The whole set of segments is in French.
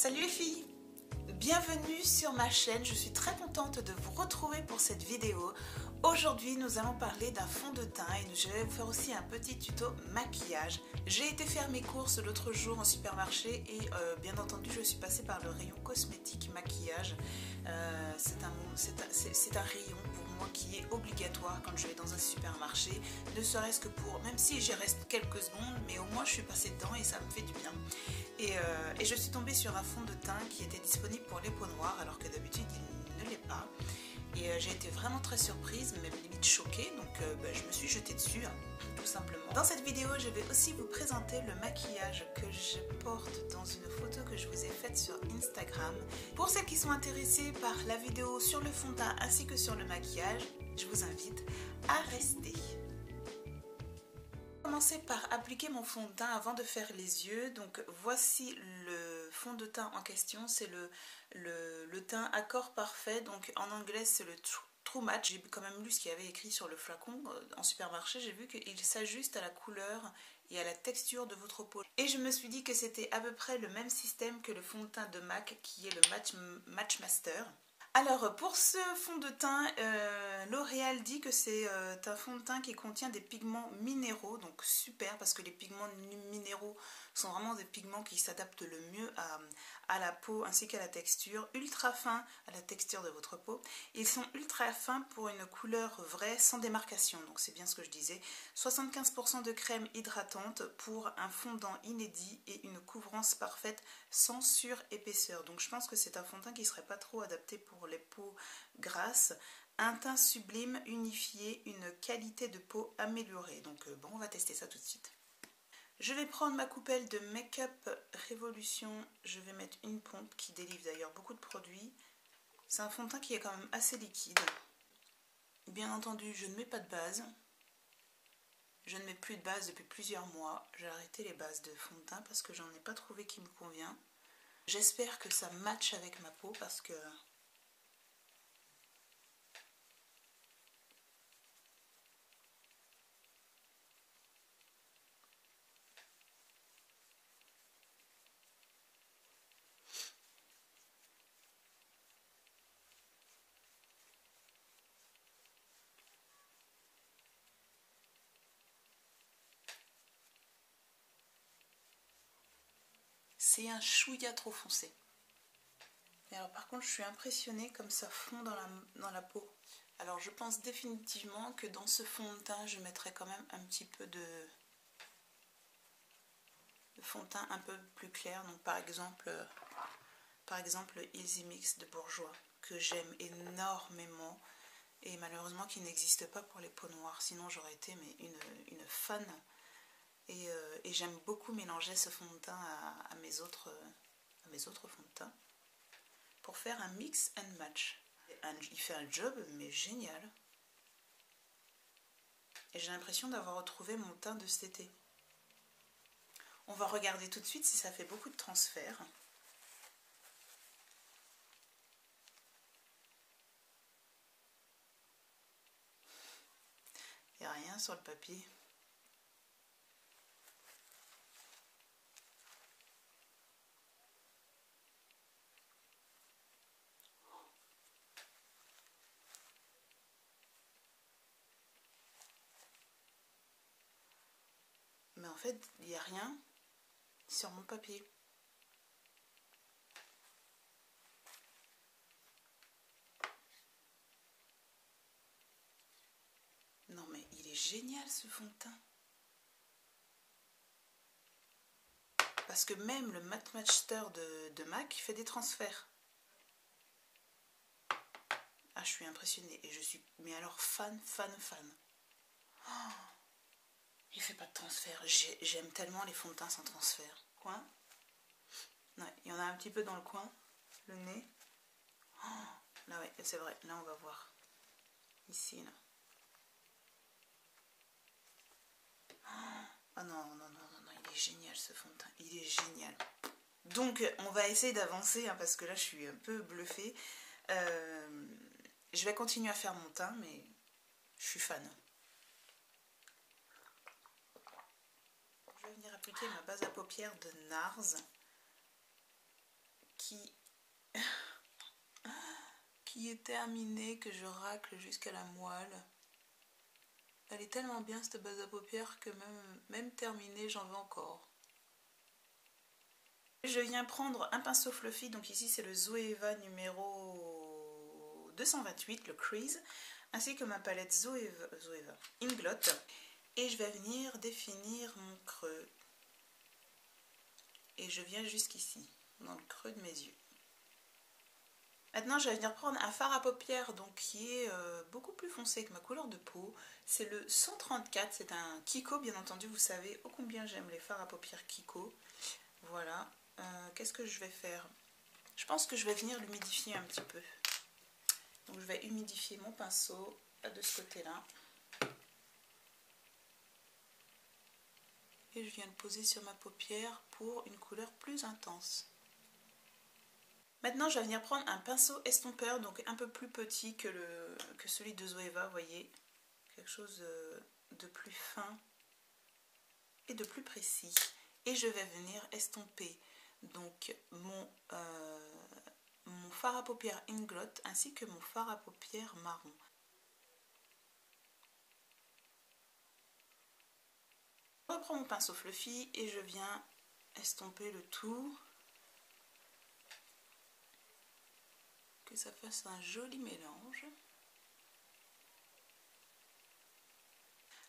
Salut les filles! Bienvenue sur ma chaîne, je suis très contente de vous retrouver pour cette vidéo. Aujourd'hui nous allons parler d'un fond de teint et je vais vous faire aussi un petit tuto maquillage. J'ai été faire mes courses l'autre jour en supermarché et bien entendu je suis passée par le rayon cosmétique maquillage. C'est un rayon pour moi qui est obligatoire quand je vais dans un supermarché, ne serait-ce que pour, même si j'y reste quelques secondes, mais au moins je suis passée dedans et ça me fait du bien. Et je suis tombée sur un fond de teint qui était disponible pour les peaux noires alors que d'habitude il ne l'est pas. Et j'ai été vraiment très surprise, même limite choquée, donc je me suis jetée dessus, hein, tout simplement. Dans cette vidéo, je vais aussi vous présenter le maquillage que je porte dans une photo que je vous ai faite sur Instagram. Pour celles qui sont intéressées par la vidéo sur le fond de teint ainsi que sur le maquillage, je vous invite à rester. Je vais commencer par appliquer mon fond de teint avant de faire les yeux. Donc voici le fond de teint en question, c'est le teint Accord Parfait, donc en anglais c'est le True Match. J'ai quand même lu ce qu'il y avait écrit sur le flacon en supermarché, j'ai vu qu'il s'ajuste à la couleur et à la texture de votre peau. Et je me suis dit que c'était à peu près le même système que le fond de teint de MAC qui est le Match Master. Alors pour ce fond de teint, L'Oréal dit que c'est un fond de teint qui contient des pigments minéraux, donc super parce que les pigments minéraux sont vraiment des pigments qui s'adaptent le mieux à la peau ainsi qu'à la texture, ultra fins à la texture de votre peau. Ils sont ultra fins pour une couleur vraie sans démarcation, donc c'est bien ce que je disais. 75% de crème hydratante pour un fondant inédit et une couvrance parfaite sans surépaisseur. Donc je pense que c'est un fond de teint qui ne serait pas trop adapté pour les peaux grasses. Un teint sublime, unifié, une qualité de peau améliorée. Donc bon, on va tester ça tout de suite. Je vais prendre ma coupelle de Make Up Révolution. Je vais mettre une pompe qui délivre d'ailleurs beaucoup de produits. C'est un fond de teint qui est quand même assez liquide. Bien entendu, je ne mets pas de base. Je ne mets plus de base depuis plusieurs mois. J'ai arrêté les bases de fond de teint parce que j'en ai pas trouvé qui me convient. J'espère que ça matche avec ma peau parce que c'est un chouïa trop foncé. Et alors par contre je suis impressionnée comme ça fond dans la peau. Alors je pense définitivement que dans ce fond de teint je mettrai quand même un petit peu de fond de teint un peu plus clair. Donc par exemple Easy Mix de Bourjois que j'aime énormément et malheureusement qui n'existe pas pour les peaux noires. Sinon j'aurais été mais une fan. Et j'aime beaucoup mélanger ce fond de teint à mes autres fonds de teint pour faire un mix and match. Il fait un job mais génial. Et j'ai l'impression d'avoir retrouvé mon teint de cet été. On va regarder tout de suite si ça fait beaucoup de transfert. Il n'y a rien sur le papier. Mais en fait, il n'y a rien sur mon papier. Non mais il est génial ce fond de teint. Parce que même le Matte Master de MAC fait des transferts. Ah, je suis impressionnée et je suis, mais alors fan. Oh, il fait pas de transfert. J'aime tellement les fonds de teint sans transfert. Coin. Ouais, il y en a un petit peu dans le coin, le nez. Oh, là ouais, c'est vrai. Là on va voir. Ici là. Oh non, il est génial ce fond de teint. Il est génial. Donc on va essayer d'avancer hein, parce que là je suis un peu bluffée. Je vais continuer à faire mon teint mais je suis fan. Je vais venir appliquer ma base à paupières de NARS qui est terminée, que je racle jusqu'à la moelle. Elle est tellement bien cette base à paupières que même terminée, j'en veux encore. Je viens prendre un pinceau fluffy, donc ici c'est le Zoeva numéro 228, le Crease, ainsi que ma palette Zoeva Inglot. Et je vais venir définir mon creux. Et je viens jusqu'ici, dans le creux de mes yeux. Maintenant, je vais venir prendre un fard à paupières donc, qui est beaucoup plus foncé que ma couleur de peau. C'est le 134, c'est un Kiko, bien entendu. Vous savez ô combien j'aime les fards à paupières Kiko. Voilà. Qu'est-ce que je vais faire? Je pense que je vais venir l'humidifier un petit peu. Donc, je vais humidifier mon pinceau de ce côté-là. Et je viens le poser sur ma paupière pour une couleur plus intense. Maintenant, je vais venir prendre un pinceau estompeur, donc un peu plus petit que celui de Zoeva, vous voyez. Quelque chose de plus fin et de plus précis. Et je vais venir estomper donc mon fard à paupières Inglot ainsi que mon fard à paupières marron. Je reprends mon pinceau fluffy et je viens estomper le tout. Que ça fasse un joli mélange.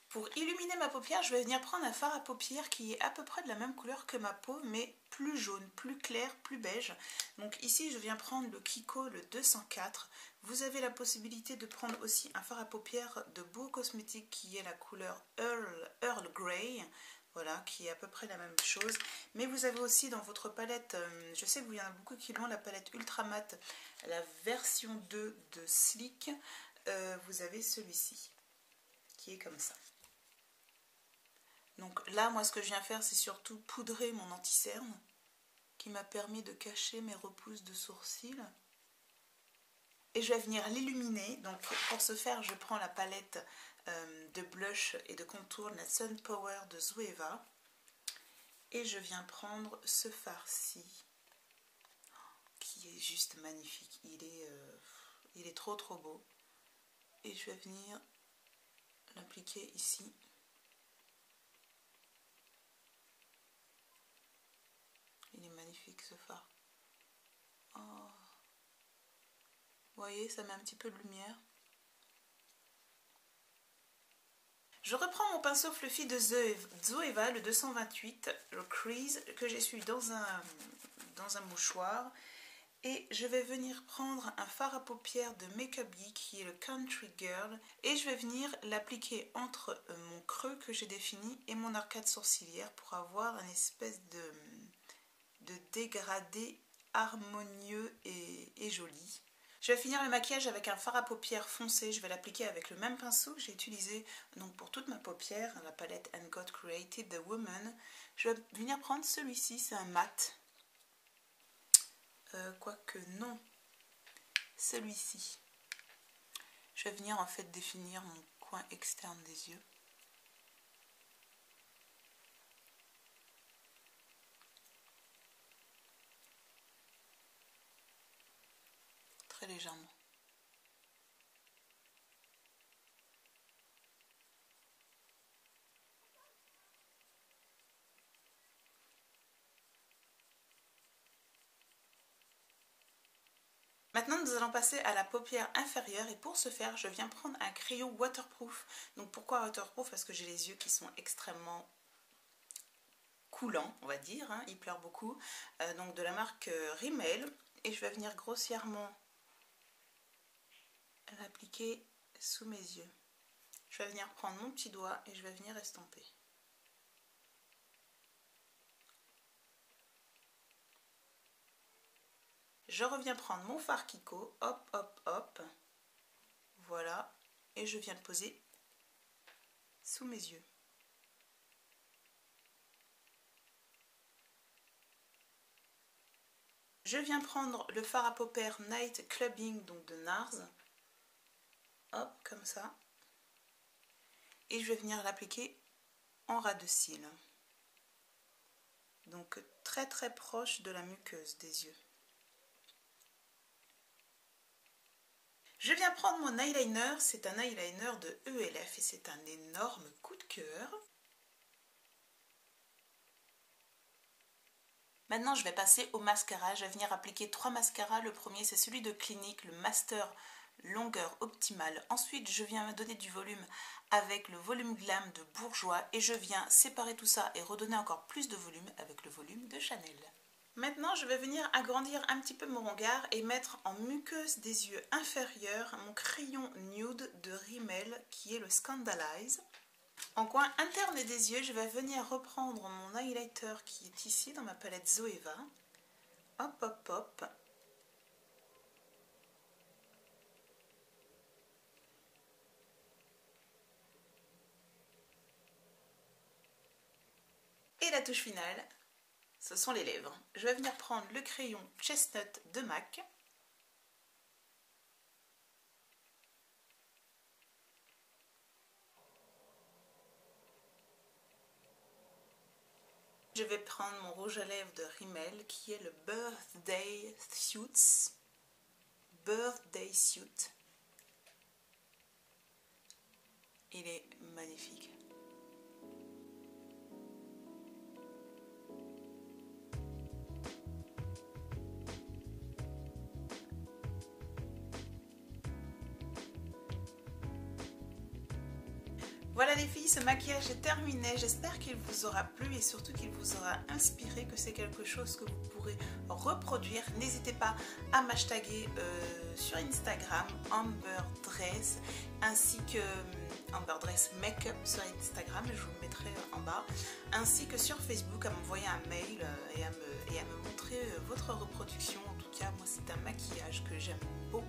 Pour illuminer ma paupière, je vais venir prendre un fard à paupières qui est à peu près de la même couleur que ma peau, mais plus jaune, plus clair, plus beige. Donc ici, je viens prendre le Kiko, le 204. Vous avez la possibilité de prendre aussi un fard à paupières de Beau Cosmétique qui est la couleur Earl Grey. Voilà, qui est à peu près la même chose. Mais vous avez aussi dans votre palette, je sais que vous y en a beaucoup qui l'ont, la palette Ultra Matte, la version 2 de Sleek. Vous avez celui-ci, qui est comme ça. Donc là, moi, ce que je viens faire, c'est surtout poudrer mon anti-cerne, qui m'a permis de cacher mes repousses de sourcils. Et je vais venir l'illuminer. Donc pour ce faire, je prends la palette de blush et de contour, la Sun Power de Zoeva. Et je viens prendre ce fard-ci, qui est juste magnifique. Il est trop trop beau. Et je vais venir l'appliquer ici. Il est magnifique ce fard. Oh. Vous voyez, ça met un petit peu de lumière. Je reprends mon pinceau fluffy de Zoeva, le 228, le Crease, que j'essuie dans un mouchoir. Et je vais venir prendre un fard à paupières de Makeup Geek qui est le Country Girl. Et je vais venir l'appliquer entre mon creux que j'ai défini et mon arcade sourcilière pour avoir une espèce de dégradé harmonieux et joli. Je vais finir le maquillage avec un fard à paupières foncé. Je vais l'appliquer avec le même pinceau que j'ai utilisé donc pour toute ma paupière, la palette &God Created The Woman. Je vais venir prendre celui-ci, c'est un mat. Quoique non, celui-ci. Je vais venir en fait définir mon coin externe des yeux. Très légèrement. Maintenant, nous allons passer à la paupière inférieure et pour ce faire, je viens prendre un crayon waterproof. Donc pourquoi waterproof? Parce que j'ai les yeux qui sont extrêmement coulants, on va dire, hein, il pleure beaucoup. Donc de la marque Rimmel. Et je vais venir grossièrement l'appliquer sous mes yeux. Je vais venir prendre mon petit doigt et je vais venir estomper. Je reviens prendre mon fard Kiko, hop, hop, hop, voilà, et je viens le poser sous mes yeux. Je viens prendre le fard à paupières Night Clubbing, donc de NARS, hop, comme ça, et je vais venir l'appliquer en ras de cils, donc très très proche de la muqueuse des yeux. Je viens prendre mon eyeliner, c'est un eyeliner de ELF et c'est un énorme coup de cœur. Maintenant, je vais passer au mascara. Je vais venir appliquer 3 mascaras. Le premier, c'est celui de Clinique, le Master Longueur Optimale. Ensuite, je viens donner du volume avec le volume Glam de Bourjois. Et je viens séparer tout ça et redonner encore plus de volume avec le volume de Chanel. Maintenant, je vais venir agrandir un petit peu mon regard et mettre en muqueuse des yeux inférieurs mon crayon nude de Rimmel qui est le Scandalize. En coin interne des yeux, je vais venir reprendre mon highlighter qui est ici dans ma palette Zoeva. Hop, hop, hop. Et la touche finale, ce sont les lèvres. Je vais venir prendre le crayon Chestnut de MAC. Je vais prendre mon rouge à lèvres de Rimmel qui est le Birthday Suits. Birthday Suit. Il est magnifique. Voilà les filles, ce maquillage est terminé. J'espère qu'il vous aura plu et surtout qu'il vous aura inspiré, que c'est quelque chose que vous pourrez reproduire. N'hésitez pas à m'hashtaguer sur Instagram AmberDress ainsi que AmberDress Makeup sur Instagram, je vous le mettrai en bas, ainsi que sur Facebook à m'envoyer un mail et à me montrer votre reproduction. En tout cas, moi c'est un maquillage que j'aime beaucoup,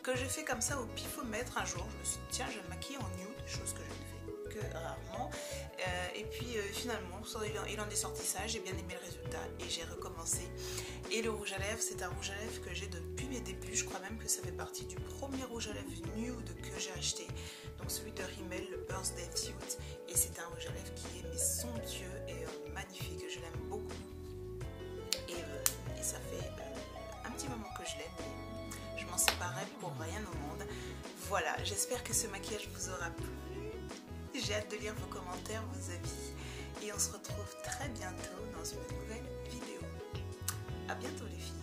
que je fais comme ça au pifomètre. Un jour je me suis dit tiens, je vais me maquiller en nude, chose que je ne fais que rarement, et puis finalement il en est sorti ça, j'ai bien aimé le résultat et j'ai recommencé. Et le rouge à lèvres, c'est un rouge à lèvres que j'ai depuis mes débuts, je crois même que ça fait partie du premier rouge à lèvres nude que j'ai acheté, donc celui de Rimmel, le Birthday Suit, et c'est un rouge à lèvres qui est mais somptueux et magnifique, je l'aime beaucoup et ça fait un petit moment que je l'aime, je m'en séparerai pour rien au monde. Voilà, j'espère que ce maquillage vous aura plu. J'ai hâte de lire vos commentaires, vos avis. Et on se retrouve très bientôt dans une nouvelle vidéo. A bientôt les filles.